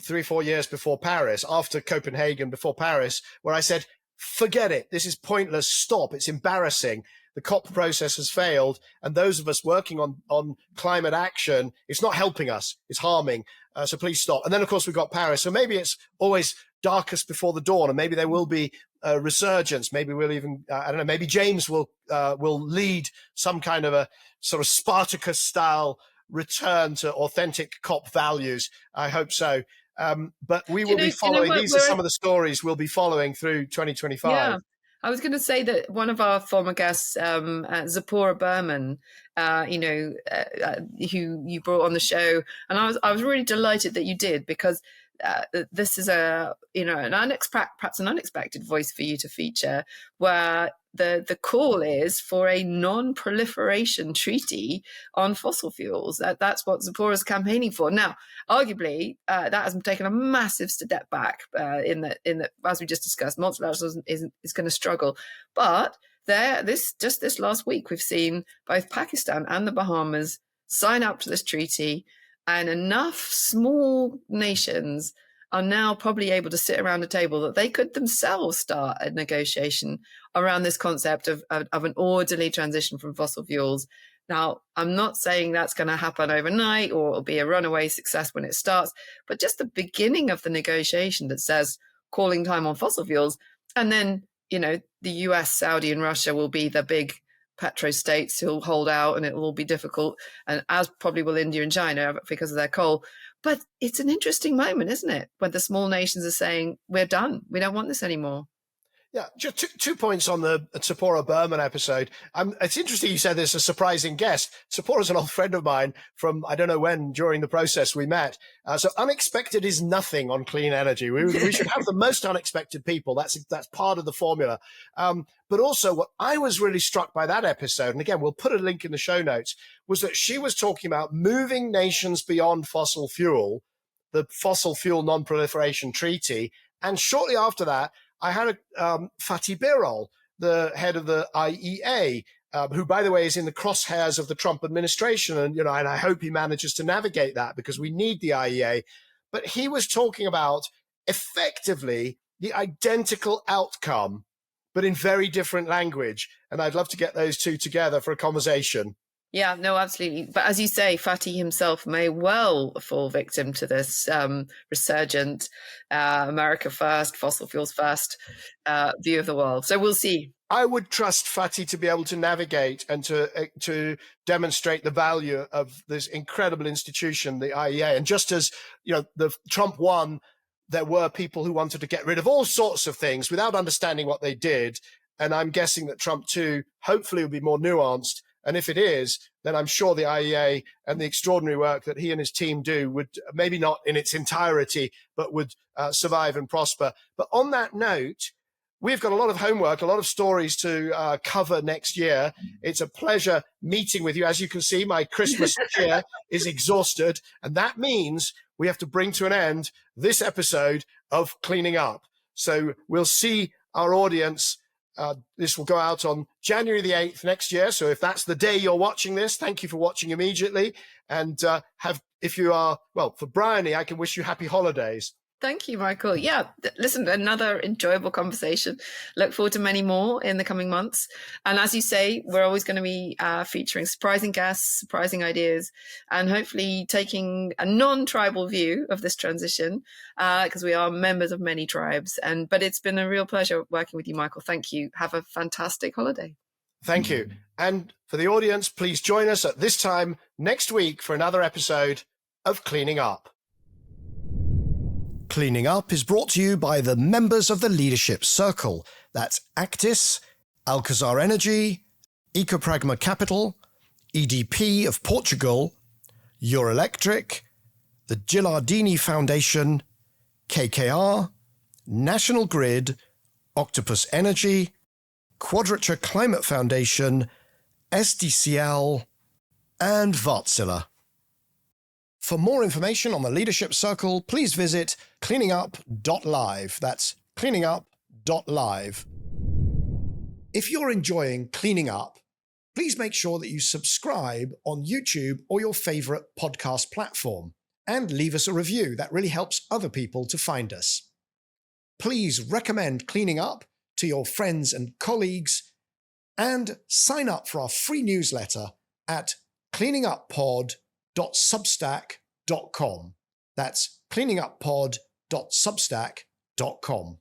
3 or 4 years before Paris, after Copenhagen, before Paris, where I said, forget it. This is pointless. Stop. It's embarrassing. The COP process has failed. And those of us working on climate action, it's not helping us. It's harming. So please stop. And then, of course, we got Paris. So maybe it's always darkest before the dawn, and maybe there will be a resurgence. Maybe we'll even, I don't know, maybe James will lead some kind of a sort of Spartacus style return to authentic COP values. I hope so. But we will be following. These are some of the stories we'll be following through 2025. Yeah. I was going to say that one of our former guests, Zipporah Berman, you know, who you brought on the show, and I was really delighted that you did, because this is a, you know, perhaps an unexpected voice for you to feature, where the call is for a non-proliferation treaty on fossil fuels. That's what Zipporah's campaigning for. Now, arguably, that has taken a massive step back in that, as we just discussed, multilateralism is going to struggle. But this last week, we've seen both Pakistan and the Bahamas sign up to this treaty, and enough small nations are now probably able to sit around a table that they could themselves start a negotiation around this concept of an orderly transition from fossil fuels. Now, I'm not saying that's going to happen overnight or it'll be a runaway success when it starts, but just the beginning of the negotiation that says calling time on fossil fuels. And then, you know, the US, Saudi and Russia will be the big Petrostates who'll hold out, and it will all be difficult, and as probably will India and China because of their coal. But it's an interesting moment, isn't it, when the small nations are saying, we're done, we don't want this anymore. Yeah, just 2 points on the Zipporah Berman episode. It's interesting you said there's a surprising guest. Zipporah's an old friend of mine from, I don't know when, during the process we met. So unexpected is nothing on clean energy. We should have the most unexpected people. That's part of the formula. But also what I was really struck by that episode, and again, we'll put a link in the show notes, was that she was talking about moving nations beyond fossil fuel, the Fossil Fuel Non-Proliferation Treaty. And shortly after that, I had Fatih Birol, the head of the IEA, who, by the way, is in the crosshairs of the Trump administration. And, you know, and I hope he manages to navigate that, because we need the IEA. But he was talking about effectively the identical outcome, but in very different language. And I'd love to get those two together for a conversation. Yeah, no, absolutely. But as you say, Fatih himself may well fall victim to this resurgent America first, fossil fuels first view of the world. So we'll see. I would trust Fatih to be able to navigate and to demonstrate the value of this incredible institution, the IEA. And just as, you know, the Trump won, there were people who wanted to get rid of all sorts of things without understanding what they did. And I'm guessing that Trump too, hopefully, will be more nuanced. And if it is, then I'm sure the IEA and the extraordinary work that he and his team do would, maybe not in its entirety, but would survive and prosper. But on that note, we've got a lot of homework, a lot of stories to cover next year. It's a pleasure meeting with you. As you can see, my Christmas cheer is exhausted. And that means we have to bring to an end this episode of Cleaning Up. So we'll see our audience This will go out on January the 8th next year. So if that's the day you're watching this, thank you for watching immediately. And if you are, well, for Bryony, I can wish you happy holidays. Thank you, Michael. Yeah, listen, another enjoyable conversation. Look forward to many more in the coming months. And as you say, we're always going to be featuring surprising guests, surprising ideas, and hopefully taking a non-tribal view of this transition, because we are members of many tribes. But it's been a real pleasure working with you, Michael. Thank you. Have a fantastic holiday. Thank you. And for the audience, please join us at this time next week for another episode of Cleaning Up. Cleaning Up is brought to you by the members of the Leadership Circle. That's Actis, Alcazar Energy, Ecopragma Capital, EDP of Portugal, Euroelectric, the Gilardini Foundation, KKR, National Grid, Octopus Energy, Quadrature Climate Foundation, SDCL, and Wärtsilä. For more information on the Leadership Circle, please visit cleaningup.live. That's cleaningup.live. If you're enjoying Cleaning Up, please make sure that you subscribe on YouTube or your favorite podcast platform and leave us a review. That really helps other people to find us. Please recommend Cleaning Up to your friends and colleagues and sign up for our free newsletter at cleaninguppod.substack.com. That's cleaninguppod.substack.com.